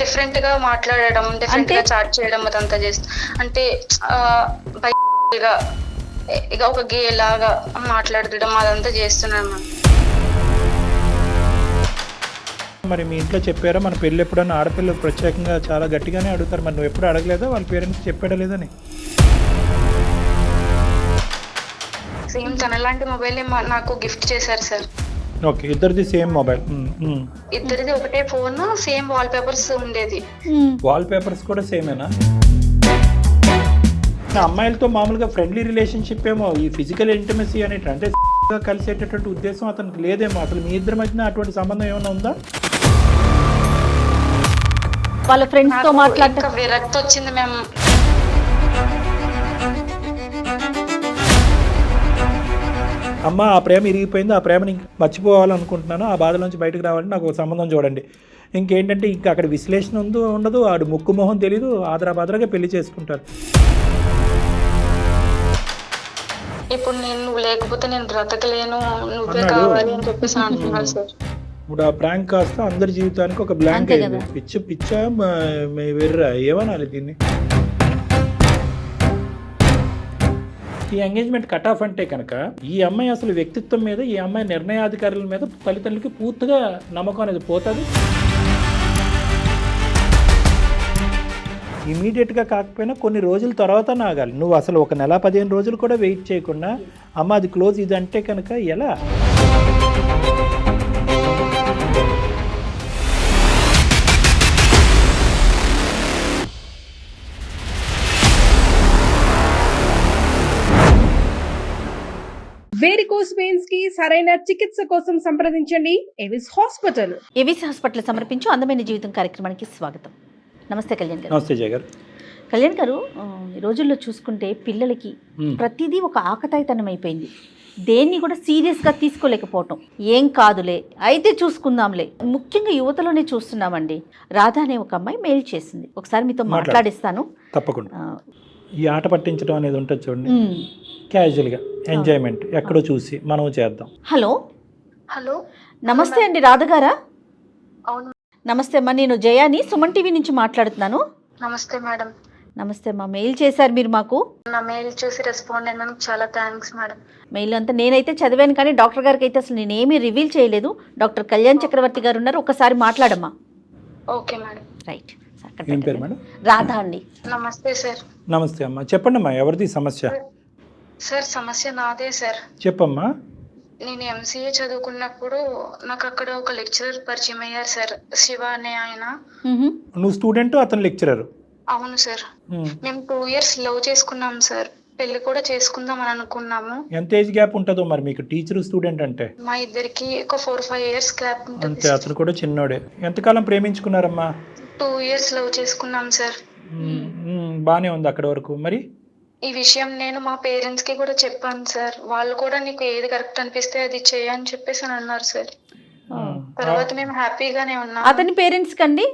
Different గా మాట్లాడడం, different అంటే గా చాట్ చేయడం అదంతా చేస్తా. అంటే బయటగా ఇక ఒక గే లాగా మాట్లాడడం అదంతా చేస్తున్నాను. మరి మీ ఇంట్లో చెప్పారా మన పెళ్ళి ఎప్పుడన్నా ఆడపిల్లలు ప్రత్యేకంగా చాలా గట్టిగానే అడుగుతారు, మరి నువ్వు ఎప్పుడు అడగలేదా వాళ్ళ పేరెంట్స్ చెప్పాడా లేదని? సేమ్ తనలాంటి మొబైల్ నాకు గిఫ్ట్ చేశారు సార్. ఓకే, ఇద్దరిది సేమ్ మొబైల్. ఇద్దరిది ఒకటే ఫోన్, సేమ్ వాల్ పేపర్స్ ఉండేది. వాల్ పేపర్స్ కూడా సేమేనా? అమ్మాయిలతో మామూలుగా ఫ్రెండ్లీ రిలేషన్షిప్ ఏమో, ఈ ఫిజికల్ ఇంటిమసీ అనేటి అంటే కలిసేటటువంటి ఉద్దేశం అతనికి లేదేమో. అసలు మీ ఇద్దరి మధ్యన అటువంటి సంబంధం ఏమైనా ఉందా? వాళ్ళ ఫ్రెండ్స్ తో మాట్లాడటం విరక్తి వచ్చింది. మేము అమ్మ ఆ ప్రేమ ఇరిగిపోయింది, ఆ ప్రేమని మర్చిపోవాలనుకుంటున్నాను, ఆ బాధ నుంచి బయటకు రావాలని నాకు ఒక సంబంధం చూడండి. ఇంకేంటంటే ఇంకా అక్కడ విశ్లేషణ ఉండదు, ఆడు ముక్కు మొహం తెలీదు, ఆదరాబాదరాగా పెళ్లి చేసుకుంటారు. ఇప్పుడు నువ్వు లేకపోతే నేను బ్రతకలేను, నువ్వే కావాలి అని చెప్పేసి అంటున్నాను సార్. ఇప్పుడు ఆ ప్రాంక్ కాస్త అందరి జీవితానికి ఒక బ్లాంక్ అయింది. పిచ్చా వెర్రా ఏమనాలి దీన్ని? ఈ ఎంగేజ్మెంట్ కట్ ఆఫ్ అంటే కనుక ఈ అమ్మాయి అసలు వ్యక్తిత్వం మీద, ఈ అమ్మాయి నిర్ణయాధికారుల మీద తల్లిదండ్రులకి పూర్తిగా నమ్మకం అనేది పోతుంది. ఇమీడియట్గా కాకపోయినా కొన్ని రోజుల తర్వాత ఆగాలి. నువ్వు అసలు ఒక నెల 15 రోజులు కూడా వెయిట్ చేయకుండా అమ్మ అది క్లోజ్ ఇది అంటే కనుక ఎలా? వేరికోస్ వెయిన్స్ కి సరైన చికిత్స కోసం సంప్రదించండి ఎవిస్ హాస్పిటల్. ఎవిస్ హాస్పిటల్ సమర్పించు అందమైన జీవితం కార్యక్రమానికి స్వాగతం. నమస్తే కళ్యాణ్ గారు. నమస్తే జయ గారు. కళ్యాణ్ గారు, ఈ రోజుల్లో చూసుకుంటే పిల్లలకి ప్రతిదీ ఒక ఆకతాయితనం అయిపోయింది. దేన్ని కూడా సీరియస్గా తీసుకోలేకపోవటం. ఏం కాదులే అయితే చూసుకుందాంలే. ముఖ్యంగా యువతలోనే చూస్తున్నామండి. రాధ అనే ఒక అమ్మాయి మెయిల్ చేసింది, ఒకసారి మీతో మాట్లాడిస్తాను. తప్పకుండా. ఈ ఆట పట్టించడం అనేది ఉంటుంది చూడండి, క్యాజువల్గా ఎంజాయ్మెంట్ ఎక్కడో చూసి మనం చేద్దాం. హలో హలో, నమస్తే అండి రాధ గారా? అవును. నమస్తే అమ్మా, నేను జయాని సుమన్ టీవీ నుంచి మాట్లాడుతున్నాను. నమస్తే మేడం. నమస్తే అమ్మా, మెయిల్ చేశారు మీరు మాకు. నా మెయిల్ చూసి రెస్పాండ్ అయినందుకు చాలా థ్యాంక్స్ మేడం. మెయిల్ అంతా నేనైతే చదివాను, కానీ డాక్టర్ గారికి అయితే అసలు నేనేమీ రివీల్ చేయలేదు. డాక్టర్ కళ్యాణ్ చక్రవర్తి గారు ఉన్నారు, ఒకసారి మాట్లాడమ్మా. Okay madam. రైట్. ఏం పేరు మేడం? రాధా అండి. నమస్తే సార్. నమస్తే అమ్మా, చెప్పండి అమ్మా, ఎవరిది సమస్య? సార్ సమస్య నాదే సార్. చెప్పమ్మా. నేను ఎంసీఏ చదువుకున్నప్పుడు నాకు అక్కడ ఒక లెక్చరర్ పరిచయం అయ్యారు సార్, శివ అనే ఆయన. నువ్వు స్టూడెంట్, అతను లెక్చరర్? అవును సార్. మేము 2 years లవ్ చేసుకున్నాం సార్, పెళ్లి కూడా చేసుకుందాం అని అనుకున్నాము. ఎంత ఏజ్ గ్యాప్ ఉంటుందో మరి మీకు, టీచర్ స్టూడెంట్ అంటే? మా ఇద్దరికి ఒక 4-5 years గ్యాప్ ఉంటుంది. అంతే, అతను కూడా చిన్నోడే. ఎంతకాలం ప్రేమించుకున్నారమ్మా? 2 years లవ్ చేసుకున్నాం సార్. బానే ఉంది అక్కడ వరకు. మరి ఈ విషయం నేను మా పేరెంట్స్ కి కూడా చెప్పాను సార్. వాళ్ళు కూడా నీకు ఏది కరెక్ట్ అనిపిస్తే అది చేయని చెప్పేసి అని అన్నారు సార్. తర్వాత మేము హ్యాపీగానే ఉన్నాం. అతని పేరెంట్స్ కండి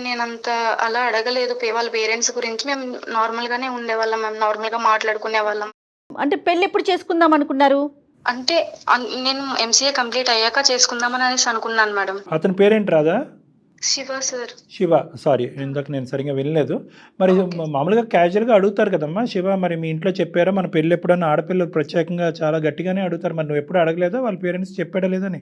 నేనంత అలా అడగలేదు వాళ్ళ పేరెంట్స్ గురించి. మేము నార్మల్ గానే ఉండేవాళ్ళం, మేము నార్మల్ గా మాట్లాడుకునే వాళ్ళం. అంటే పెళ్లి ఎప్పుడు చేసుకుందాం అనుకున్నారు? అంటే నేను ఎంసీఏ కంప్లీట్ అయ్యాక చేసుకుందామని అనేసి అనుకున్నాను మేడం. అతని పేరెంట్ రాదా? శివ సార్. శివ, సారీ ఇందాక నేను సరిగ్గా వినలేదు. మరి మామూలుగా క్యాజువల్గా అడుగుతారు కదమ్మా శివ, మరి మీ ఇంట్లో చెప్పారా మన పెళ్ళి ఎప్పుడన్నా ఆడపిల్లలు ప్రత్యేకంగా చాలా గట్టిగానే అడుగుతారు, మరి నువ్వు ఎప్పుడు అడగలేదా వాళ్ళ పేరెంట్స్ చెప్పాడా లేదని?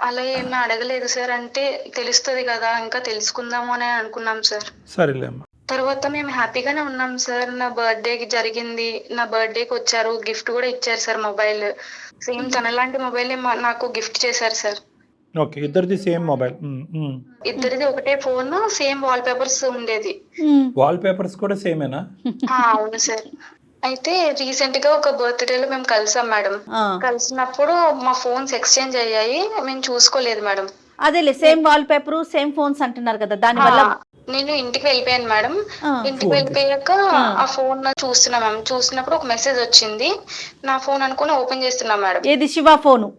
అలా ఏమీ అడగలేదు సార్. అంటే తెలుస్తుంది కదా, ఇంకా తెలుసుకుందాము అని అనుకున్నాం సార్. సరేలే అమ్మా. తర్వాత మేము హ్యాపీగానే ఉన్నాం సార్. నా బర్త్డేకి జరిగింది, నా బర్త్డేకి వచ్చారు, గిఫ్ట్ కూడా ఇచ్చారు సార్, మొబైల్. సేమ్ తనలాంటి మొబైల్ నాకు గిఫ్ట్ చేశారు సార్. ఓకే, ఇద్దరిది సేమ్ మొబైల్. ఇద్దరిది ఒకటే ఫోన్, సేమ్ వాల్ పేపర్స్ ఉండేది. వాల్ పేపర్స్ కూడా సేమేనా? అవును సార్. అయితే రీసెంట్ గా ఒక బర్త్డే లో మేము కలిసాం మేడం. కలిసినప్పుడు మా ఫోన్స్ ఎక్స్చేంజ్ అయ్యాయి, మేము చూసుకోలేదు మేడం. అదేలే, same wall paper same phones అంటున్నారు కదా, దాని వల్ల నేను ఇంటికి వెళ్ళిపోయాను మేడం. ఇంటికి వెళ్ళిపోయాక ఆ ఫోన్ చూస్తున్నా మ్యామ్. చూసినప్పుడు ఒక మెసేజ్ వచ్చింది, నా ఫోన్ అనుకుని ఓపెన్ చేస్తున్నా మేడం. ఏది? శివ ఫోను?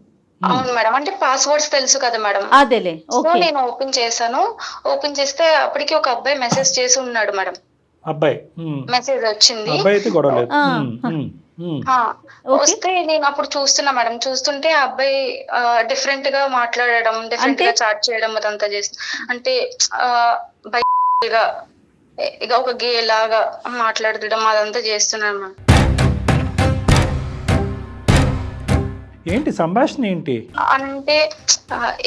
అవును మేడం. అంటే పాస్వర్డ్స్ తెలుసు కదా మేడం. అదేలే. సో నేను ఓపెన్ చేశాను. ఓపెన్ చేస్తే అప్పటికి ఒక అబ్బాయి మెసేజ్ చేసి ఉన్నాడు మేడం. అబ్బాయి మెసేజ్ వచ్చింది. ఓకే. వస్తే నేను అప్పుడు చూస్తున్నా మేడం. చూస్తుంటే ఆ అబ్బాయి డిఫరెంట్ గా మాట్లాడడం, డిఫరెంట్ అంటే? గా చాట్ చేయడం అదంతా చేస్తు అంటే బయటగా ఇక ఒక గే లాగా మాట్లాడడం అదంతా చేస్తున్నాను మేడం. ఏంటి సంభాషణ ఏంటి? అంటే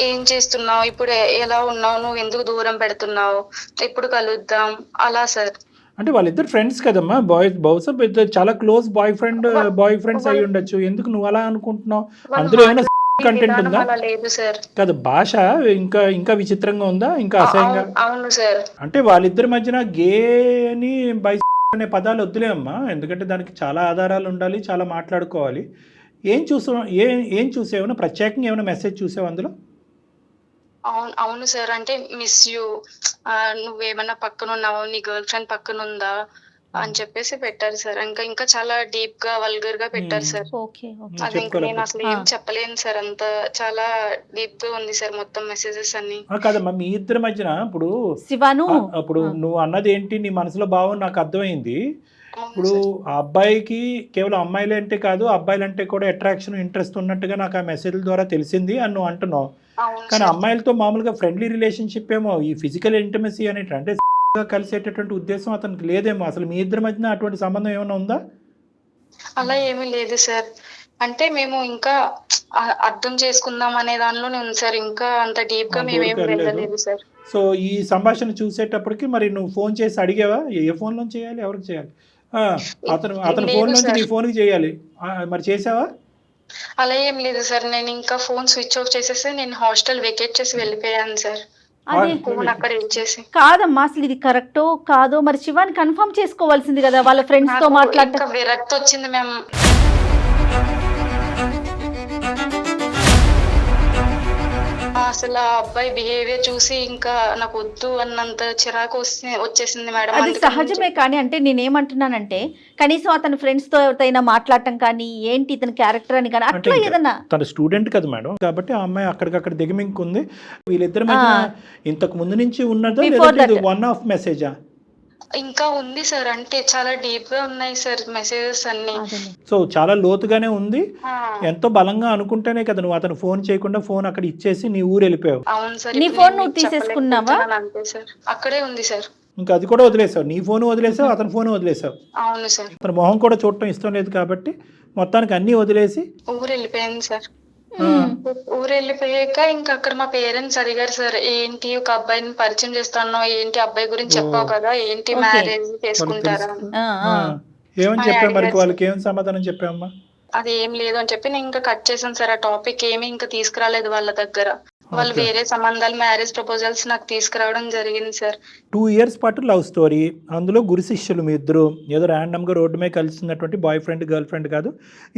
ఏం చేస్తున్నావు ఇప్పుడు, ఎలా ఉన్నావు, నువ్వు ఎందుకు దూరం పెడుతున్నావు, ఎప్పుడు కలుద్దాం అలా సార్. అంటే వాళ్ళిద్దరు ఫ్రెండ్స్ కదమ్మా, బహుశా చాలా క్లోజ్ బాయ్ ఫ్రెండ్స్ అయి ఉండొచ్చు. ఎందుకు నువ్వు అలా అనుకుంటున్నావు? అందులో ఏమైనా కంటెంట్ ఉందా? అలా లేదు సార్. కాదు, భాష ఇంకా ఇంకా విచిత్రంగా ఉందా, ఇంకా అసహ్యంగా? అవును సార్. అంటే వాళ్ళిద్దరి మధ్యన గే అని బై అనే పదాలు వద్దులే అమ్మా, ఎందుకంటే దానికి చాలా ఆధారాలు ఉండాలి, చాలా మాట్లాడుకోవాలి. ఏం చూసావు? ఏం చూసావు? ప్రత్యేకంగా ఏమైనా మెసేజ్ చూసావు అందులో? అవును సార్. అంటే మిస్ యూ, నువ్వేమన్నా పక్కన ఉన్నావు, నీ గర్ల్ ఫ్రెండ్ పక్కన ఉందా అని చెప్పేసి పెట్టారు సార్. ఇంకా చాలా డీప్ గా వల్గర్ గా పెట్టారు సార్. ఓకే. ఓకే. అది ఇంకా నేను అసలు ఏం చెప్పలేను సార్, అంత చాలా డీప్ గా ఉంది సార్ మొత్తం మెసేజెస్ అన్ని. కాదమ్మా, మీ ఇద్దరి మధ్యన ఇప్పుడు శివాను అప్పుడు నువ్వు అన్నది ఏంటి, నీ మనసులో భావం నాకు అర్థమైంది. ఇప్పుడు ఆ అబ్బాయికి కేవలం అమ్మాయిలు అంటే కాదు, అబ్బాయిలు అంటే కూడా అట్రాక్షన్, ఇంట్రెస్ట్ ఉన్నట్టుగా నాకు ఆ మెసేజ్ల ద్వారా తెలిసింది అని నువ్వు అంటున్నావు. కానీ అమ్మాయిలతో మామూలుగా ఫ్రెండ్లీ రిలేషన్షిప్ ఏమో, ఈ ఫిజికల్ ఇంటిమసీ అనేటి అంటే కలిసేటటువంటి ఉద్దేశం అతనికి లేదేమో. అసలు మీ ఇద్దరి మధ్యన అటువంటి సంబంధం ఏమైనా ఉందా? అలా ఏమీ లేదు సార్. అంటే మేము ఇంకా అర్థం చేసుకుందాం అనే దానిలోనే ఉంది సార్. ఇంకా అంత డీప్ గా మేమేం వెళ్ళలేదు సార్. సో ఈ సంభాషణ చూసేటప్పటికి మరి నువ్వు ఫోన్ చేసి అడిగావా? ఏ ఫోన్ లో చేయాలి, ఎవరికి చేయాలి? అతని ఫోన్ నుంచి నీ ఫోన్ కి చేయాలి, మరి చేసావా? అలా ఏం లేదు సార్. నేను ఇంకా ఫోన్ స్విచ్ ఆఫ్ చేసేసి నేను హాస్టల్ వెకేట్ చేసి వెళ్ళిపోయాను సార్. ఫోన్ అక్కడ ఇచ్చేసి. కాదమ్మా, అసలు ఇది కరెక్టో కాదో మరి శివాని కన్ఫర్మ్ చేసుకోవాల్సింది కదా, వాళ్ళ ఫ్రెండ్స్ తో మాట్లాడటం. విరక్తి వచ్చింది మేము. అసలు ఆ అబ్బాయి బిహేవియర్ చూసి ఇంకా నాకు వద్దు అన్నంత చిరాకు వచ్చేసింది మేడం. అది సహజమే, కానీ అంటే నేనేమంటున్నానంటే కనీసం అతని ఫ్రెండ్స్ తో ఎవరితోనైనా మాట్లాడటం కానీ, ఏంటి ఇతని క్యారెక్టర్ అని కానీ అట్లా ఏదన్నా. తన స్టూడెంట్ కదా మేడం, కాబట్టి ఆ అమ్మాయి అక్కడికక్కడ దిగమింకుంది. వీళ్ళిద్దరి మధ్య ఇంతకు ముందు నుంచి ఉన్నదా, వన్ ఆఫ్ మెసేజా? ఇంకా ఉంది సార్. అంటే చాలా డీప్ గా ఉన్నాయి సార్ మెసేజెస్ అన్ని. సో చాలా లోతుగానే ఉంది. ఎంతో బలంగా అనుకుంటేనే కదా నువ్వు అతను ఫోన్ చేయకుండా ఫోన్ అక్కడ ఇచ్చేసి నీ ఊరు వెళ్ళిపోయావు. అవును సార్. నీ ఫోన్ నువ్వు తీసేసుకున్నావా? అంతే సార్, అక్కడే ఉంది సార్. ఇంకా అది కూడా వదిలేసావు, నీ ఫోన్ వదిలేసావు, అతని ఫోన్ వదిలేసావు. అవును సార్. అతని మొహం కూడా చూడటం ఇష్టం లేదు కాబట్టి మొత్తానికి అన్ని వదిలేసి ఊరు వెళ్ళిపోయాను సార్. ఊరు వెళ్ళిపోయాక ఇంకా అక్కడ మా పేరెంట్స్ అడిగారు సార్, ఏంటి ఒక అబ్బాయిని పరిచయం చేస్తాను, ఏంటి అబ్బాయి గురించి చెప్పావు కదా, ఏంటి మ్యారేజ్ చేసుకుంటారా? ఏమని చెప్పావు మరి? వాళ్ళకి ఏం సమాధానం చెప్పావమ్మా? అది ఏం లేదు అని చెప్పి నేను ఇంకా కట్ చేశాను సార్. ఆ టాపిక్ ఏమి ఇంకా తీసుకురాలేదు వాళ్ళ దగ్గర. వాళ్ళు వేరే సంబంధాలు, మ్యారేజ్ ప్రపోజల్స్ నాకు తీసుకురావడం జరిగింది సార్. 2 years పాటు లవ్ స్టోరీ, అందులో గురు శిష్యులు మీ ఇద్దరు, ఏదో ర్యాండమ్గా రోడ్డు మీద కలిసినటువంటి బాయ్ ఫ్రెండ్ గర్ల్ ఫ్రెండ్ కాదు,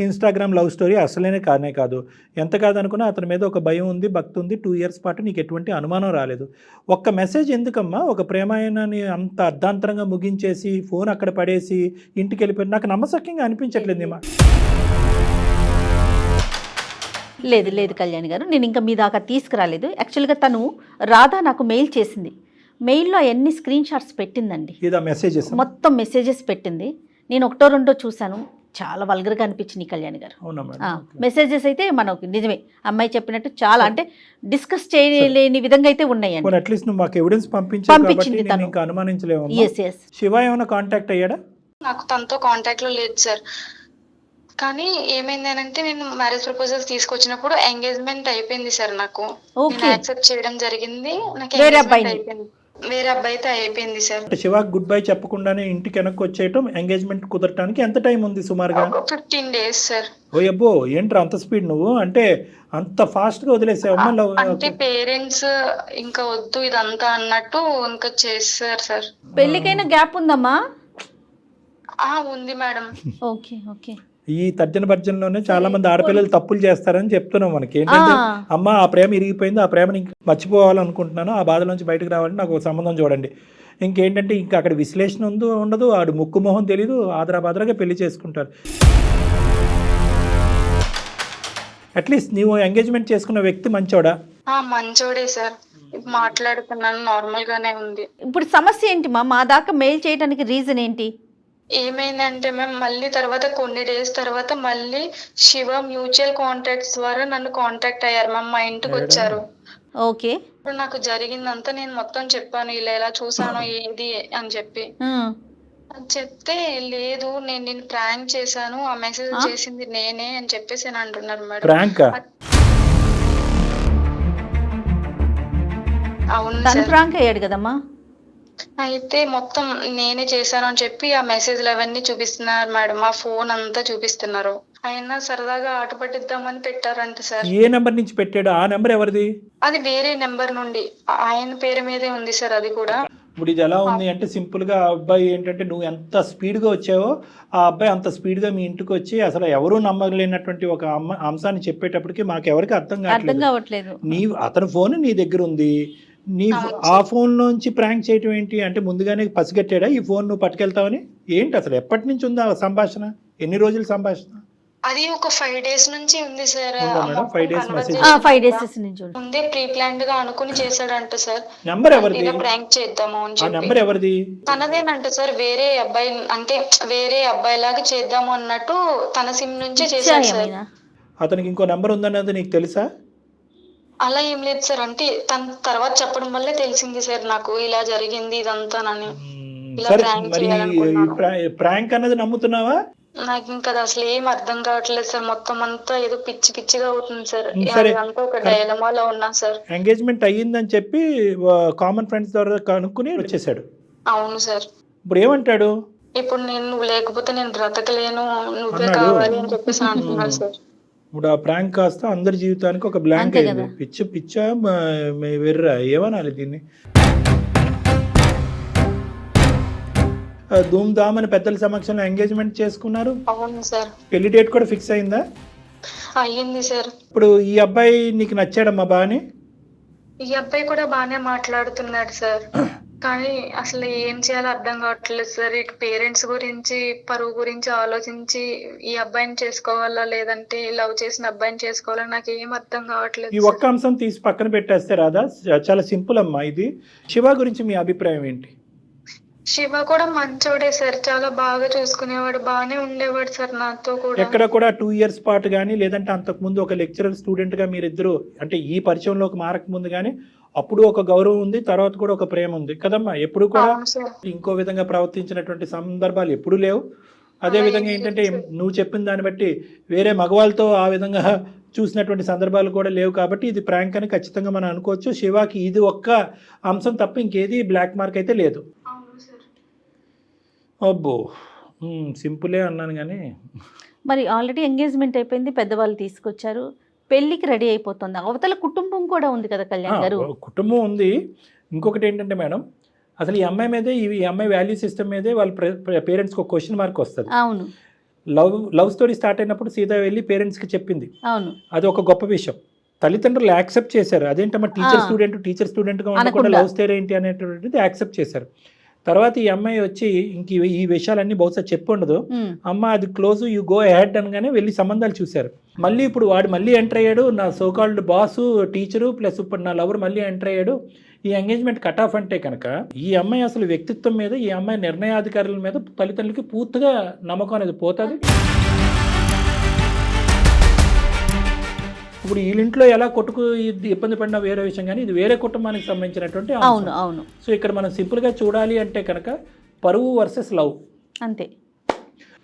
ఇన్స్టాగ్రామ్ లవ్ స్టోరీ అసలేనే కానే కాదు. ఎంత కాదనుకున్నా అతని మీద ఒక భయం ఉంది, భక్తి ఉంది. 2 years పాటు నీకు ఎటువంటి అనుమానం రాలేదు. ఒక్క మెసేజ్ ఎందుకమ్మా ఒక ప్రేమాయణాన్ని అంత అర్ధాంతరంగా ముగించేసి ఫోన్ అక్కడ పడేసి ఇంటికి వెళ్ళిపోయి? నాకు నమ్మశక్యంగా అనిపించట్లేదు. లేదు లేదు కళ్యాణి గారు, నేను ఇంకా మీ దాకా తీసుకురాలేదు. యాక్చువల్గా తను రాధా నాకు మెయిల్ చేసింది. మెయిల్లో ఎన్ని స్క్రీన్ షాట్స్ పెట్టిందండి, మొత్తం మెసేజెస్ పెట్టింది. నేను ఒకటో రెండో చూశాను, చాలా వల్గర్గా అనిపించింది కళ్యాణి గారు. మెసేజెస్ అయితే మనకు నిజమే అమ్మాయి చెప్పినట్టు చాలా, అంటే డిస్కస్ చేయలేని విధంగా అయితే ఉన్నాయండి. పంపించింది తను. శివ ఏమైనా కాంటాక్ట్ అయ్యాడా? నాకు తనతో కాంటాక్ట్ లో లేదు సార్. కానీ ఏమైంది అంటే నేను మ్యారేజ్ ప్రపోజల్ తీసుకొచ్చినప్పుడు ఎంగేజ్మెంట్ అయిపోయింది సార్. నాకు యాక్సెప్ట్ చేయడం జరిగింది. నాకు వేరే అబ్బాయితో అయిపోయింది సార్. శివ గుడ్ బై చెప్పకుండానే ఇంటికి వెనక్కి వచ్చేయటం, ఎంగేజ్మెంట్ కుదరటానికి ఎంత టైం ఉంది సుమారుగా? 15 days సార్. ఓ అబ్బో, ఏంట్రా అంత స్పీడ్? నువ్వు అంటే అంత ఫాస్ట్ గా వదిలేసావమ్మా? అంటే పేరెంట్స్ ఇంకా వద్దు ఇదంతా అన్నట్టు ఇంకా చేస్తారు సార్. పెళ్లికైనా గ్యాప్ ఉందమ్మా? ఉంది మేడం. Okay okay. ఈ తర్జన భర్జనలోనే చాలా మంది ఆడపిల్లలు తప్పులు చేస్తారని చెప్తున్నాం. మనకి ఏంటంటే అమ్మ ఆ ప్రేమ ఇరిగిపోయింది, ఆ ప్రేమని మర్చిపోవాలనుకుంటున్నాను, ఆ బాధ నుంచి బయటకు రావాలని నాకు ఒక సంబంధం చూడండి. ఇంకేంటంటే ఇంకా అక్కడ విశ్లేషణ ఉండదు, ఆడు ముక్కు మొహం తెలీదు, ఆదరాబాదరాగా పెళ్లి చేసుకుంటారు. అట్లీస్ట్ నీవు ఎంగేజ్మెంట్ చేసుకున్న వ్యక్తి మంచోడా? మంచోడే సార్. మాట్లాడుతున్నాను, నార్మల్ గానే ఉంది. ఇప్పుడు సమస్య ఏంటి మా దాకా మెయిల్ చేయడానికి రీజన్ ఏంటి? ఏమైందంటే మ్యామ్ మళ్ళీ తర్వాత కొన్ని డేస్ తర్వాత మళ్ళీ శివ మ్యూచువల్ కాంటాక్ట్స్ ద్వారా నన్ను కాంటాక్ట్ అయ్యారు మ్యామ్, మా ఇంటికి వచ్చారు. ఓకే. ఇప్పుడు నాకు జరిగిందంతా నేను మొత్తం చెప్పాను, ఇలా ఇలా చూసాను ఏది అని చెప్పి. చెప్తే లేదు నేను నిన్ను ప్రాంక్ చేశాను, ఆ మెసేజ్ చేసింది నేనే అని చెప్పేసి అని అంటున్నారు మేడం. ప్రాంక్? అవును తను సార్. ప్రాంక్ అయ్యాడు కదమ్మా. అయితే మొత్తం నేనే చేశాను అని చెప్పి ఆ మెసేజ్లు అవన్నీ చూపిస్తున్నారు మేడం, ఆ ఫోన్ అంతా చూపిస్తున్నారు. అయినా సరదాగా ఆట పట్టిద్దామని పెట్టారంట సార్. ఏ నెంబర్ నుంచి పెట్టాడు? ఆ నెంబర్ ఎవరిది? అది వేరే నెంబర్ నుండి, ఆయన పేరు మీదే ఉంది సార్ అది కూడా. ఇప్పుడు ఇది ఎలా ఉంది అంటే సింపుల్గా ఆ అబ్బాయి ఏంటంటే నువ్వు ఎంత స్పీడ్గా వచ్చావో ఆ అబ్బాయి అంత స్పీడ్గా మీ ఇంటికి వచ్చి అసలు ఎవరూ నమ్మలేనటువంటి ఒక అంశాన్ని చెప్పేటప్పటికి మాకెవరికి అర్థం కావట్లేదు. అతని ఫోన్ నీ దగ్గర ఉంది, నీ ఆ ఫోన్లోంచి ప్రాంక్ చేయటం ఏంటి అంటే ముందుగానే పసిగట్టాడా ఈ ఫోన్ నువ్వు పట్టుకెళ్తావని? ఏంటి అసలు ఎప్పటి నుంచి ఉంది ఆ సంభాషణ? ఎన్ని రోజుల సంభాషణ అది? ఒక 5 days నుంచి ఉంది సార్. 5 days మెసేజ్ 5 days నుంచి ముందే ప్రీ ప్లాన్డ్ గా అనుకుని చేశాడంట సార్. నెంబర్ ఎవరిది? ఇలా ప్రాంక్ చేద్దాము అని ఆ చెప్పి. నెంబర్ ఎవరిది? తనదేనంట సార్. వేరే అబ్బాయి అంటే వేరే అబ్బాయి లాగా చేద్దాము అన్నట్టు తన సిమ్ నుంచే చేశాడు సార్. అతనికి ఇంకో నెంబర్ ఉందన్నది నీకు తెలుసా? అలా ఏం లేదు సార్, అంటే తన తర్వాత చెప్పడం వల్లే తెలిసింది సార్ నాకు ఇలా జరిగింది ఇదంతానని. ఇలా సరే ప్రాంక్ మరి చేయాలనుకున్నాను. ప్రాంక్ అన్నది నమ్ముతున్నావా? నాకు ఇంకా అది అసలు ఏం అర్థం కావట్లేదు సార్, మొత్తం అంతా ఏదో పిచ్చి పిచ్చిగా అవుతుంది సార్. సరే. అంతా ఒక డైలమాలో ఉన్నా సార్. ఎంగేజ్మెంట్ అయ్యిందని చెప్పి కామన్ ఫ్రెండ్స్ ద్వారా కనుక్కుని వచ్చేసాడు. అవును సార్. ఇప్పుడు ఏమంటాడు? ఇప్పుడు నువ్వు లేకపోతే నేను బ్రతకలేను, నువ్వే అన్నాడు. కావాలి అని చెప్పేసి అంటున్నాడు సార్. ఇప్పుడు ఆ ప్రాంక్ కాస్త అందరి జీవితానికి ఒక బ్లాంక్ అంతే అయింది. కదా. పిచ్చా వెర్రా ఏమనాలి దీన్ని? ధూమ్ ధామ్ అని పెద్దల సమక్షంలో ఎంగేజ్మెంట్ చేసుకున్నారు. అవును సార్. పెళ్లి డేట్ కూడా ఫిక్స్ అయిందా? అయ్యింది సార్. ఇప్పుడు ఈ అబ్బాయి నీకు నచ్చాడమ్మా బాగానే? ఈ అబ్బాయి కూడా బానే మాట్లాడుతున్నాడు సార్, కానీ అసలు ఏం చేయాలో అర్థం కావట్లేదు సార్. ఇటు పేరెంట్స్ గురించి పరువు గురించి ఆలోచించి ఈ అబ్బాయిని చేసుకోవాలా లేదంటే లవ్ చేసిన అబ్బాయిని చేసుకోవాలా నాకు ఏం అర్థం కావట్లేదు ఈ సార్. ఒక్క అంశం తీసి పక్కన పెట్టేస్తే రాదా? చాలా సింపుల్ అమ్మా ఇది. శివ గురించి మీ అభిప్రాయం ఏంటి? శివ కూడా మంచోడే సార్, చాలా బాగా చూసుకునేవాడు, బాగానే ఉండేవాడు సార్ నాతో కూడా. ఎక్కడ కూడా 2 years పాటు కానీ లేదంటే అంతకుముందు ఒక లెక్చరర్ స్టూడెంట్గా మీరిద్దరు అంటే ఈ పరిచయంలోకి మారక ముందు కానీ అప్పుడు ఒక గౌరవం ఉంది, తర్వాత కూడా ఒక ప్రేమ ఉంది కదమ్మా. ఎప్పుడు కూడా అవును సార్. ఇంకో విధంగా ప్రవర్తించినటువంటి సందర్భాలు ఎప్పుడు లేవు. అదే విధంగా ఏంటంటే నువ్వు చెప్పిన దాన్ని బట్టి వేరే మగవాళ్ళతో ఆ విధంగా చూసినటువంటి సందర్భాలు కూడా లేవు. కాబట్టి ఇది ప్రాంక్ అని ఖచ్చితంగా మనం అనుకోవచ్చు. శివాకి ఇది ఒక్క అంశం తప్ప ఇంకేది బ్లాక్ మార్క్ అయితే లేదు. అవును సార్. అబ్బో సింపులే అన్నాను కానీ మరి ఆల్రెడీ ఎంగేజ్మెంట్ అయిపోయింది, పెద్దవాళ్ళు తీసుకొచ్చారు, పెళ్లికి రెడీ అయిపోతుంది, అవతల కుటుంబం కూడా ఉంది కదా కళ్యాణ్ గారు. కుటుంబం ఉంది. ఇంకొకటి ఏంటంటే మేడం అసలు ఈ అమ్మాయి మీదే ఈ అమ్మాయి వాల్యూ సిస్టమ్ మీదే వాళ్ళ పేరెంట్స్కి ఒక క్వశ్చన్ మార్క్ వస్తుంది. అవును. లవ్ స్టోరీ స్టార్ట్ అయినప్పుడు సీదా వెళ్ళి పేరెంట్స్కి చెప్పింది. అవును. అది ఒక గొప్ప విషయం. తల్లిదండ్రులు యాక్సెప్ట్ చేశారు. అదేంటమ్మా టీచర్ స్టూడెంట్గా ఉండకుండా లవ్ స్టోరీ ఏంటి అనేటువంటిది యాక్సెప్ట్ చేశారు. తర్వాత ఈ అమ్మాయి వచ్చి ఇంక ఈ విషయాలన్నీ బహుశా చెప్పి ఉండదు, అమ్మ అది క్లోజ్ యూ గో అహెడ్ అనగానే వెళ్ళి సంబంధాలు చూశారు. మళ్ళీ ఇప్పుడు వాడు మళ్ళీ ఎంటర్ అయ్యాడు, నా సోకాల్డ్ బాసు టీచరు ప్లస్ ఇప్పుడు నా లవర్ మళ్ళీ ఎంటర్ అయ్యాడు. ఈ ఎంగేజ్మెంట్ కట్ ఆఫ్ అంటే కనుక ఈ అమ్మాయి అసలు వ్యక్తిత్వం మీద ఈ అమ్మాయి నిర్ణయాధికారుల మీద తల్లిదండ్రులకి పూర్తిగా నమ్మకం అనేది పోతుంది. ఇప్పుడు వీళ్ళింట్లో ఎలా కొట్టుకు ఇబ్బంది పడినా వేరే విషయం, కానీ ఇది వేరే కుటుంబానికి సంబంధించినటువంటి అవును అవును. సో ఇక్కడ మనం సింపుల్గా చూడాలి అంటే కనుక పరువు వర్సెస్ లవ్ అంతే.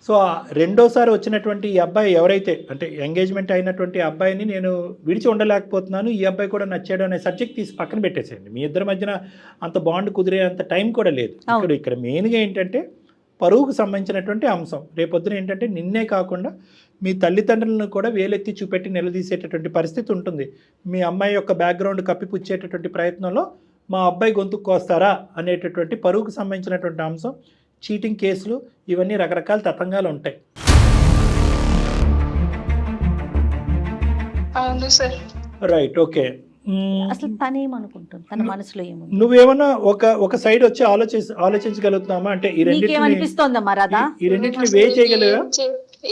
సో రెండోసారి వచ్చినటువంటి ఈ అబ్బాయి ఎవరైతే అంటే ఎంగేజ్మెంట్ అయినటువంటి అబ్బాయిని నేను విడిచి ఉండలేకపోతున్నాను, ఈ అబ్బాయి కూడా నచ్చాడు అనే సబ్జెక్ట్ తీసి పక్కన పెట్టేసేయండి. మీ ఇద్దరి మధ్యన అంత బాండ్ కుదిరే అంత టైం కూడా లేదు. ఇక్కడ మెయిన్గా ఏంటంటే పరువుకు సంబంధించినటువంటి అంశం. రేపొద్దున ఏంటంటే నిన్నే కాకుండా మీ తల్లిదండ్రులను కూడా వేలెత్తి చూపెట్టి నిలదీసేటటువంటి పరిస్థితి ఉంటుంది. మీ అమ్మాయి యొక్క బ్యాక్గ్రౌండ్ కప్పిపుచ్చేటటువంటి ప్రయత్నంలో మా అబ్బాయి గొంతుకు కోస్తారా అనేటటువంటి పరువుకు సంబంధించినటువంటి అంశం, చీటింగ్ కేసులు, ఇవన్నీ రకరకాల తతంగాలు ఉంటాయి. అవును సార్. Right, okay. అసలు తనేమనుకుంటుంది, తన మనసులో ఏముంది? నువ్వేమన్నా ఒక సైడ్ వచ్చి ఆలోచించగలుగుతున్నామా? అంటే ఈ రెండింటిని అనిపిస్తోందమ్మా రాధా? ఈ రెండింటిని వే చేయగలరా?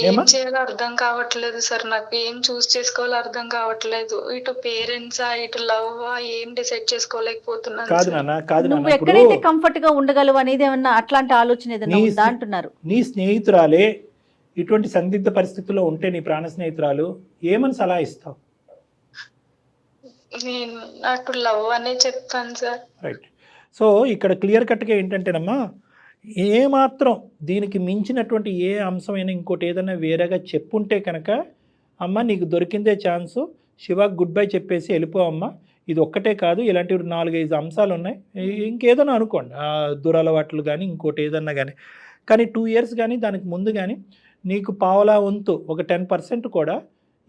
ఏం ఏమా? చేయాలో అర్థం కావట్లేదు సార్. నాకు ఏం చూస్ చేసుకోవాలో అర్థం కావట్లేదు. ఇటు పేరెంట్సా, ఇటు లవ్వా, ఏం డిసైడ్ చేసుకోలేకపోతున్నాను కాదు సార్. నాన్న, కాదు నువ్వు నాన్న. ఇప్పుడు ఎక్కడైతే కంఫర్ట్ గా ఉండగలవు అనేది ఏమన్నా అట్లాంటి ఆలోచన ఏదైనా నీ ఉందా అంటున్నారు. నీ స్నేహితురాలే ఇటువంటి సందిగ్ధ పరిస్థితుల్లో ఉంటే, నీ ప్రాణ స్నేహితురాలు, ఏమని సలహా ఇస్తావు? నేను నాకు లవ్ అనే చెప్తాను సార్. రైట్. సో ఇక్కడ క్లియర్ కట్గా ఏంటంటేనమ్మా, ఏమాత్రం దీనికి మించినటువంటి ఏ అంశమైనా ఇంకోటి ఏదైనా వేరేగా చెప్పుంటే కనుక, అమ్మ నీకు దొరికిందే ఛాన్సు, శివాకి గుడ్ బై చెప్పేసి వెళ్ళిపో అమ్మ. ఇది ఒక్కటే కాదు, ఇలాంటివి 4-5 అంశాలు ఉన్నాయి. ఇంకేదైనా అనుకోండి, దురలవాట్లు కానీ ఇంకోటి ఏదన్నా కానీ. కానీ 2 ఇయర్స్ కానీ దానికి ముందు కానీ నీకు పావలా వంతు ఒక 10% కూడా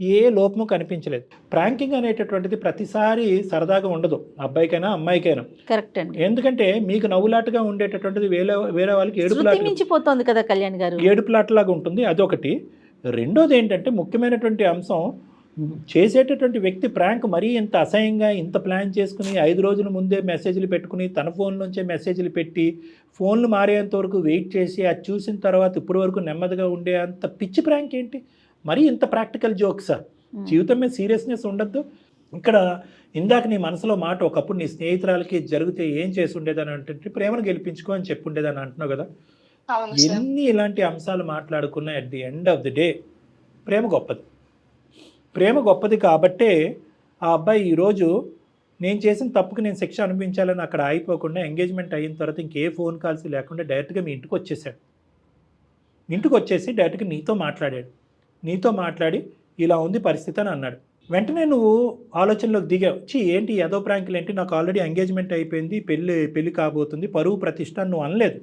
ఏ లోపము కనిపించలేదు. ప్రాంకింగ్ అనేటటువంటిది ప్రతిసారి సరదాగా ఉండదు, అబ్బాయికైనా అమ్మాయికైనా. కరెక్ట్ అండి. ఎందుకంటే మీకు నవ్వులాటగా ఉండేటటువంటిది వేరే వాళ్ళకి మించిపోతుంది కదా కళ్యాణ్ గారు, ఏడుపులాటలాగా ఉంటుంది. అదొకటి. రెండోది ఏంటంటే ముఖ్యమైనటువంటి అంశం, చేసేటటువంటి వ్యక్తి ప్రాంక్ మరీ ఇంత అసహ్యంగా ఇంత ప్లాన్ చేసుకుని 5 రోజుల ముందే మెసేజ్లు పెట్టుకుని తన ఫోన్ నుంచే మెసేజ్లు పెట్టి ఫోన్లు మారేంత వరకు వెయిట్ చేసి అది చూసిన తర్వాత ఇప్పటి వరకు నెమ్మదిగా ఉండే అంత పిచ్చి ప్రాంక్ ఏంటి? మరీ ఇంత ప్రాక్టికల్ జోక్సా? జీవితం మీద సీరియస్నెస్ ఉండద్దు. ఇక్కడ ఇందాక నీ మనసులో మాట, ఒకప్పుడు నీ స్నేహితురాలకి జరిగితే ఏం చేసి ఉండేదని అంటే ప్రేమను గెలిపించుకో అని చెప్పుండేదని అంటున్నావు కదా. ఎన్ని ఇలాంటి అంశాలు మాట్లాడుకున్నా at the end of the day ప్రేమ గొప్పది. ప్రేమ గొప్పది కాబట్టే ఆ అబ్బాయి ఈరోజు నేను చేసిన తప్పుకి నేను శిక్ష అనిపించాలని అక్కడ ఆగిపోకుండా ఎంగేజ్మెంట్ అయిన తర్వాత ఇంకే ఫోన్ కాల్స్ లేకుండా డైరెక్ట్గా మీ ఇంటికి వచ్చేసాడు. ఇంటికి వచ్చేసి డైరెక్ట్గా నీతో మాట్లాడాడు. నీతో మాట్లాడి ఇలా ఉంది పరిస్థితి అని అన్నాడు. వెంటనే నువ్వు ఆలోచనలోకి దిగావు. ఏంటి ఏదో ప్రాంకులు ఏంటి, నాకు ఆల్రెడీ ఎంగేజ్మెంట్ అయిపోయింది, పెళ్ళి కాబోతుంది, పరువు ప్రతిష్ట నువ్వు అనలేదు.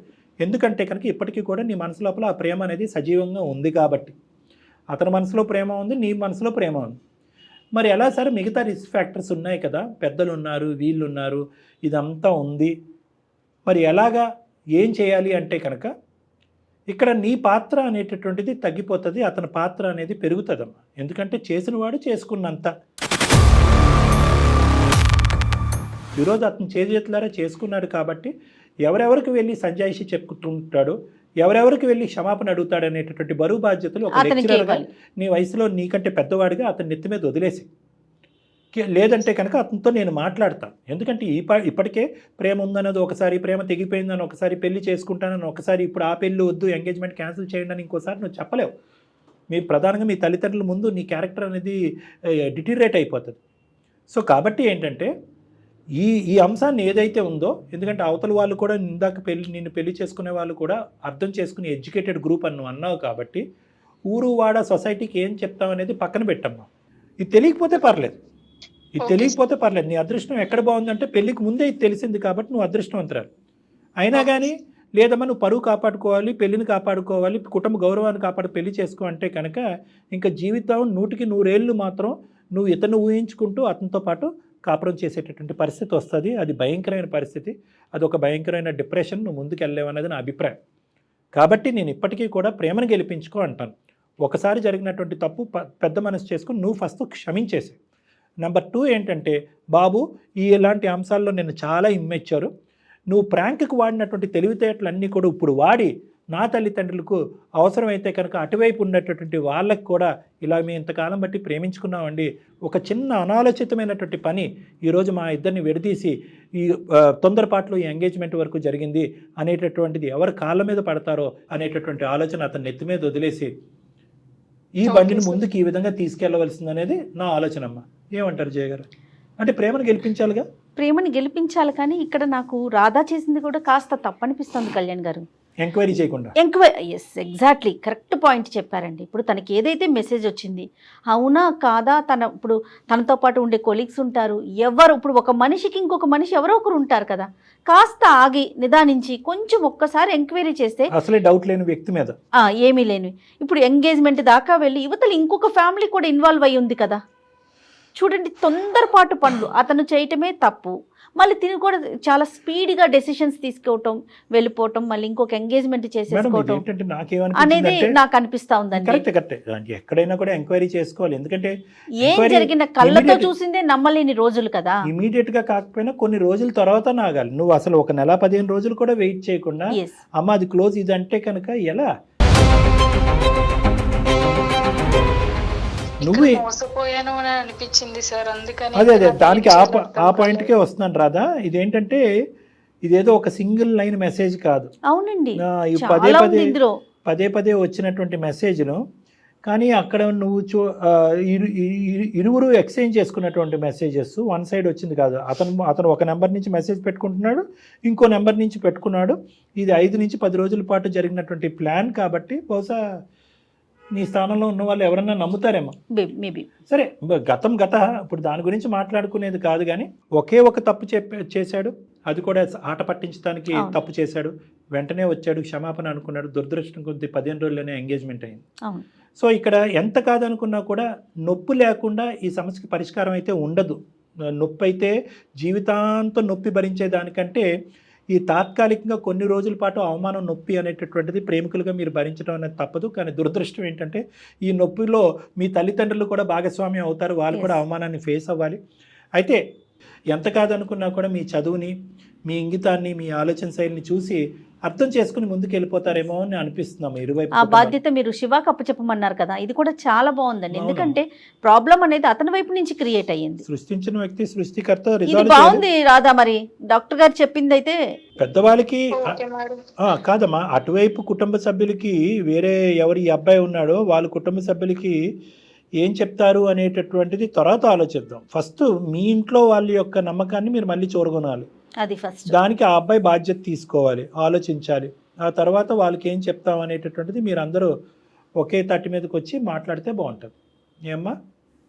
ఎందుకంటే కనుక ఇప్పటికీ కూడా నీ మనసు లోపల ఆ ప్రేమ అనేది సజీవంగా ఉంది కాబట్టి. అతని మనసులో ప్రేమ ఉంది, నీ మనసులో ప్రేమ ఉంది. మరి ఎలా సార్, మిగతా రిస్క్ ఫ్యాక్టర్స్ ఉన్నాయి కదా, పెద్దలు ఉన్నారు, వీళ్ళు ఉన్నారు, ఇదంతా ఉంది. మరి ఎలాగా, ఏం చేయాలి అంటే కనుక ఇక్కడ నీ పాత్ర అనేటటువంటిది తగ్గిపోతుంది, అతని పాత్ర అనేది పెరుగుతుందమ్మా. ఎందుకంటే చేసినవాడు చేసుకున్నంత. ఈరోజు అతను చేతులారా చేసుకున్నాడు కాబట్టి ఎవరెవరికి వెళ్ళి సంజాయిషి చెప్పుకుంటుంటాడు, ఎవరెవరికి వెళ్ళి క్షమాపణ అడుగుతాడు అనేటటువంటి బరువు బాధ్యతలు ఒక లెక్చరర్గా నీ వయసులో నీకంటే పెద్దవాడిగా అతని నెత్తి మీద వదిలేసి, లేదంటే కనుక అతనితో నేను మాట్లాడతాను. ఎందుకంటే ఇప్పటికే ప్రేమ ఉందన్నది ఒకసారి, ప్రేమ తెగిపోయిందని ఒకసారి, పెళ్లి చేసుకుంటానని ఒకసారి, ఇప్పుడు ఆ పెళ్ళి వద్దు, ఎంగేజ్మెంట్ క్యాన్సిల్ చేయండి అని ఇంకోసారి నువ్వు చెప్పలేవు. మీరు ప్రధానంగా మీ తల్లిదండ్రుల ముందు నీ క్యారెక్టర్ అనేది డిటీరియేట్ అయిపోతుంది. సో కాబట్టి ఏంటంటే ఈ అంశాన్ని ఏదైతే ఉందో, ఎందుకంటే అవతల వాళ్ళు కూడా ఇందాక నిన్ను పెళ్లి చేసుకునే వాళ్ళు కూడా అర్థం చేసుకుని ఎడ్యుకేటెడ్ గ్రూప్ అని నువ్వు అన్నావు కాబట్టి ఊరు వాడ సొసైటీకి ఏం చెప్తావు అనేది పక్కన పెట్టమ్మా. ఇది తెలియకపోతే పర్లేదు, నీ అదృష్టం ఎక్కడ బాగుందంటే పెళ్ళికి ముందే ఇది తెలిసింది కాబట్టి నువ్వు అదృష్టవంతురాలు. అయినా కానీ లేదమ్మా నువ్వు పరువు కాపాడుకోవాలి, పెళ్ళిని కాపాడుకోవాలి, కుటుంబ గౌరవాన్ని పెళ్లి చేసుకో అంటే కనుక ఇంకా జీవితం 100కి 100 ఏళ్ళు మాత్రం నువ్వు ఇతను ఊహించుకుంటూ అతనితో పాటు కాపురం చేసేటటువంటి పరిస్థితి వస్తుంది. అది భయంకరమైన పరిస్థితి, అది ఒక భయంకరమైన డిప్రెషన్, నువ్వు ముందుకు వెళ్ళలేవన్నది నా అభిప్రాయం. కాబట్టి నేను ఇప్పటికీ కూడా ప్రేమను గెలిపించుకో అంటాను. ఒకసారి జరిగినటువంటి తప్పు పెద్ద మనసు చేసుకుని నువ్వు ఫస్ట్ క్షమించేసి. నెంబర్ 2 ఏంటంటే, బాబు ఇలాంటి అంశాల్లో నేను చాలా ఇమ్మెచ్చారు, నువ్వు ప్రాంక్కి వాడినటువంటి తెలివితేటలన్నీ కూడా ఇప్పుడు వాడి నా తల్లిదండ్రులకు అవసరమైతే కనుక అటువైపు ఉన్నటువంటి వాళ్ళకి కూడా ఇలా మేము ఇంతకాలం బట్టి ప్రేమించుకున్నామండి, ఒక చిన్న అనాలోచితమైనటువంటి పని ఈరోజు మా ఇద్దరిని విడదీసి ఈ తొందరపాట్లో ఈ ఎంగేజ్మెంట్ వరకు జరిగింది అనేటటువంటిది ఎవరు కాళ్ళ మీద పడతారో అనేటటువంటి ఆలోచన అతని నెత్తి మీద వదిలేసి ఈ బండిని ముందుకు ఈ విధంగా తీసుకెళ్లవలసింది అనేది నా ఆలోచన అమ్మా. ఏమంటారు జయ గారు? అంటే ప్రేమను గెలిపించాలిగా. ప్రేమను గెలిపించాలి, కానీ ఇక్కడ నాకు రాధా చేసింది కూడా కాస్త తప్పనిపిస్తుంది కళ్యాణ్ గారు. ఎంక్వైరీ చేయకుండా. ఎస్, ఎగ్జాక్ట్లీ కరెక్ట్ పాయింట్ చెప్పారండి. ఇప్పుడు తనకి ఏదైతే మెసేజ్ వచ్చింది, అవునా కాదా, ఇప్పుడు తనతో పాటు ఉండే కొలీగ్స్ ఉంటారు, ఇప్పుడు ఒక మనిషికి ఇంకొక మనిషి ఎవరో ఒకరు ఉంటారు కదా, కాస్త ఆగి నిదానించి కొంచెం ఒక్కసారి ఎంక్వైరీ చేస్తే, అసలే డౌట్ లేని వ్యక్తి మీద ఏమీ లేని, ఇప్పుడు ఎంగేజ్మెంట్ దాకా వెళ్ళి యువతలు ఇంకొక ఫ్యామిలీ కూడా ఇన్వాల్వ్ అయ్యి ఉంది కదా. చూడండి, తొందరపాటు పనులు అతను చేయటమే తప్పు, మళ్ళీ తిని కూడా చాలా స్పీడ్గా డెసిషన్స్ తీసుకోవటం, వెళ్ళిపోవటం, మళ్ళీ ఇంకొక ఎంగేజ్మెంట్ చేసేసుకోవటం అనేది నాకు అనిపిస్తా ఉందండి. ఎక్కడైనా కూడా ఎంక్వైరీ చేసుకోవాలి, ఎందుకంటే ఏం జరిగిన కళ్ళతో చూసిందే నమ్మలేని రోజులు కదా. ఇమీడియట్ గా కాకపోయినా కొన్ని రోజుల తర్వాత నాగాలి. నువ్వు అసలు ఒక నెల 15 రోజులు కూడా వెయిట్ చేయకుండా అమ్మ అది క్లోజ్ ఇది అంటే కనుక ఎలా? నువ్వు మోసపోయాను అని అనిపించింది సార్, అందుకని అదే నాకు దానికి ఏం ఆ చేయాలో అర్థం ఆ పాయింట్కే వస్తున్నాను రాధా. ఇదేంటంటే ఇదేదో ఒక సింగిల్ లైన్ మెసేజ్ కాదు. అవునండి, ఈ చాలా ఉంది ఇందులో. పదే పదే వచ్చినటువంటి మెసేజ్ను, కానీ అక్కడ నువ్వు ఇరువురు ఎక్స్చేంజ్ చేసుకున్నటువంటి మెసేజెస్ వన్ సైడ్ వచ్చింది కాదు. అతను ఒక నెంబర్ నుంచి మెసేజ్ పెట్టుకుంటున్నాడు, ఇంకో నెంబర్ నుంచి పెట్టుకున్నాడు. ఇది 5 నుంచి 10 రోజుల పాటు జరిగినటువంటి ప్లాన్ కాబట్టి బహుశా నీ స్థానంలో ఉన్న వాళ్ళు ఎవరన్నా నమ్ముతారేమో. మేబీ. సరే, గతం ఇప్పుడు దాని గురించి మాట్లాడుకునేది కాదు, కానీ ఒకే ఒక తప్పు చేశాడు, అది కూడా ఆట పట్టించడానికి తప్పు చేశాడు. వెంటనే వచ్చాడు, క్షమాపణ అనుకున్నాడు. దురదృష్టం కొద్ది 15 రోజుల్లోనే ఎంగేజ్మెంట్ అయింది. సో ఇక్కడ ఎంత కాదనుకున్నా కూడా నొప్పి లేకుండా ఈ సమస్యకి పరిష్కారం అయితే ఉండదు. నొప్పి అయితే జీవితాంతం నొప్పి భరించేదానికంటే ఈ తాత్కాలికంగా కొన్ని రోజుల పాటు అవమానం, నొప్పి అనేటటువంటిది ప్రేమికులుగా మీరు భరించడం అనేది తప్పదు. కానీ దురదృష్టం ఏంటంటే ఈ నొప్పిలో మీ తల్లిదండ్రులు కూడా భాగస్వామ్యం అవుతారు, వాళ్ళు కూడా అవమానాన్ని ఫేస్ అవ్వాలి. అయితే ఎంత కాదనుకున్నా కూడా మీ చదువుని, మీ ఇంగితాన్ని, మీ ఆలోచన శైలిని చూసి అర్థం చేసుకుని ముందుకు వెళ్ళిపోతారేమో అని అనిపిస్తున్నాము ఇరువైపు. ఆ బాధ్యత మీరు శివాకి అప్పచెప్పమన్నారు కదా, ఇది కూడా చాలా బాగుందండి. ఎందుకంటే ప్రాబ్లం అనేది అతని వైపు నుంచి క్రియేట్ అయ్యింది. సృష్టించిన వ్యక్తి సృష్టికర్త. ఇది బాగుంది రాధా. మరి డాక్టర్ గారు చెప్పింది అయితే పెద్దవాళ్ళకి కాదమ్మా, అటువైపు కుటుంబ సభ్యులకి వేరే ఎవరి అబ్బాయి ఉన్నాడో వాళ్ళ కుటుంబ సభ్యులకి ఏం చెప్తారు అనేటటువంటిది తర్వాత ఆలోచిద్దాం. ఫస్ట్ మీ ఇంట్లో వాళ్ళ యొక్క నమ్మకాన్ని మీరు మళ్ళీ చూరగొనాలి. అది ఫస్ట్. దానికి ఆ అబ్బాయి బాధ్యత తీసుకోవాలి, ఆలోచించాలి. ఆ తర్వాత వాళ్ళకి ఏం చెప్తాం అనేటటువంటిది మీరు అందరూ ఒకే తట్టి మీదకి వచ్చి మాట్లాడితే బాగుంటుంది. ఏమ్మా?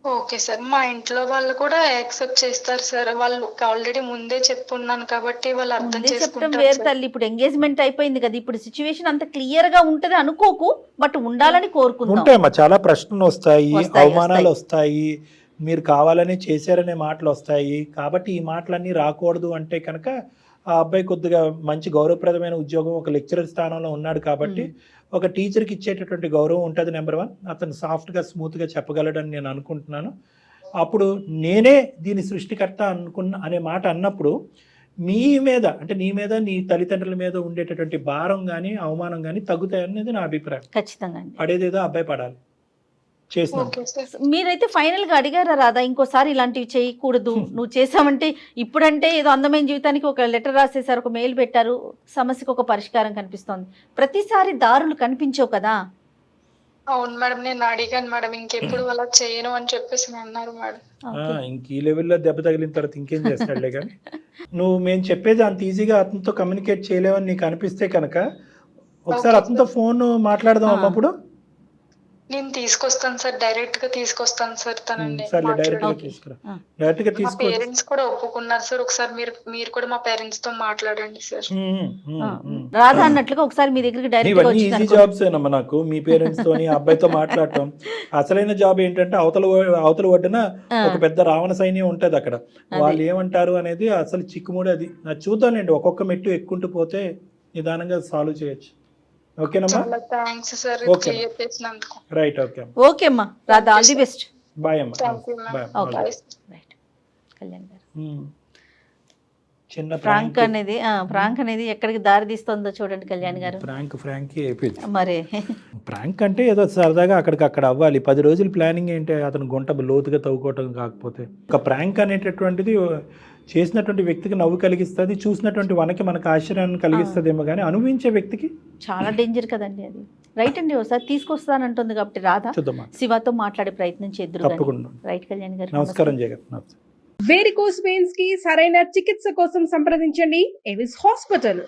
ఓకే సార్, మా ఇంట్లో వాళ్ళు కూడా యాక్సెప్ట్ చేస్తారు సార్. వాళ్ళు ఆల్రెడీ ముందే చెప్పున్నాను కాబట్టి వాళ్ళు అర్థం చెప్పడం చేసుకుంటారు వేరు సార్. తల్లి. ఇప్పుడు ఎంగేజ్మెంట్ అయిపోయింది కదా, ఇప్పుడు సిచ్యువేషన్ అంత క్లియర్ గా ఉంటది అనుకోకు, బట్ ఉండాలని కోరుకుంటాం. ఉంటాయమ్మా, చాలా ప్రశ్నలు వస్తాయి, వస్తాయి, అవమానాలు వస్తాయి, మీరు కావాలని చేశారనే మాటలు వస్తాయి. కాబట్టి ఈ మాటలన్నీ రాకూడదు అంటే కనుక ఆ అబ్బాయి కొద్దిగా మంచి గౌరవప్రదమైన ఉద్యోగం, ఒక లెక్చరర్ స్థానంలో ఉన్నాడు కాబట్టి ఒక టీచర్కి ఇచ్చేటటువంటి గౌరవం ఉంటుంది. నెంబర్ 1, అతను సాఫ్ట్గా స్మూత్గా చెప్పగలడని నేను అనుకుంటున్నాను. అప్పుడు నేనే దీని సృష్టికర్త అనే మాట అన్నప్పుడు మీ మీద, అంటే నీ మీద, నీ తల్లిదండ్రుల మీద ఉండేటటువంటి భారం కానీ అవమానం కానీ తగ్గుతాయి అనేది నా అభిప్రాయం. ఖచ్చితంగా పడేదేదో అబ్బాయి పడాలి. Okay sir. మీరైతే ఫైనల్ గా అడిగారా రాదా, ఇంకోసారి ఇలాంటివి చేయకూడదు నువ్వు చేసావంటే? ఇప్పుడంటే ఏదో అందమైన జీవితానికి ఒక లెటర్ రాసేసారు, ఒక మెయిల్ పెట్టారు, సమస్యకు ఒక పరిష్కారం కనిపిస్తోంది. ప్రతిసారి దారులు కనిపించవు కదా. అవును మేడం, నేను అడిగాను మేడం, ఇంకెప్పుడు అలా చేయను అని చెప్పేసి అన్నారు మేడం. ఇంక ఈ లెవెల్లో దెబ్బ తగిలిన తర్వాత ఇంకేం చేస్తాడులే. కానీ మేము చెప్పేది అంత ఈజీగా అతనితో కమ్యూనికేట్ చేయలేవని నీకు అనిపిస్తే కనుక ఒకసారి అతనితో ఫోన్ మాట్లాడదాం అన్నప్పుడు. నేను తీసుకొస్తాను సార్, డైరెక్ట్ గా తీసుకొస్తాను సార్ తనండి. డైరెక్ట్ గా తీసుకురా. డైరెక్ట్ గా తీసుకొచ్చి పేరెంట్స్ కూడా ఒప్పుకున్నారు సార్. ఒకసారి మీరు కూడా మా పేరెంట్స్ తో మాట్లాడండి సార్. రాధా అన్నట్లుగా ఒకసారి మీ దగ్గరికి డైరెక్ట్ గా ఇవన్నీ ఈజీ జాబ్స్ ఏనమ్మా నాకు, మీ పేరెంట్స్ తోని అబ్బాయితో మాట్లాడటం. అసలైన జాబ్ ఏంటంటే అవతల ఒడ్డున ఒక పెద్ద రావణ సైన్యం ఉంటది. అక్కడ వాళ్ళు ఏమంటారు అనేది అసలు చిక్కుముడి. అది చూద్దానండి, ఒక్కొక్క మెట్టు ఎక్కుంటూ పోతే నిదానంగా సాల్వ్ చేయొచ్చు. ఓకేనమ్మా? థ్యాంక్స్ సార్ చేసినందుకు. Right, okay. ఓకే అమ్మా Radha, all the best. Bye అమ్మా. రైట్. కళ్యాణ్ గారు, చిన్న ఫ్రాంక్ అనేది ఎక్కడికి దారి తీస్తుందో చూడండి కళ్యాణ్ గారు. ఫ్రాంక్ అయిపోయింది మరి. ప్రాంక్ అంటే ఏదో సరదాగా అక్కడికి అవ్వాలి. 10 రోజుల ప్లానింగ్ ఏంటి, అతను గుంట లోతుగా తవ్వుకోవటం కాకపోతే. ఒక ప్రాంక్ అనేటటువంటిది చేసినటువంటి వ్యక్తికి నవ్వు కలిగిస్తుంది, చూసినటువంటి మనకి ఆశ్చర్యాన్ని కలిగిస్తుందేమో, కానీ అనుభవించే వ్యక్తికి చాలా డేంజర్ కదండి అది. రైట్ అండి, ఒకసారి తీసుకొస్తానంటుంది కాబట్టి రాధా శివతో మాట్లాడే ప్రయత్నం చేద్దాం. తప్పకుండా. రైట్ కళ్యాణ్ గారు, నమస్కారం జగన్. వేరికోస్ వెయిన్స్ కి సరైన చికిత్స కోసం సంప్రదించండి ఎవిస్ హాస్పిటల్.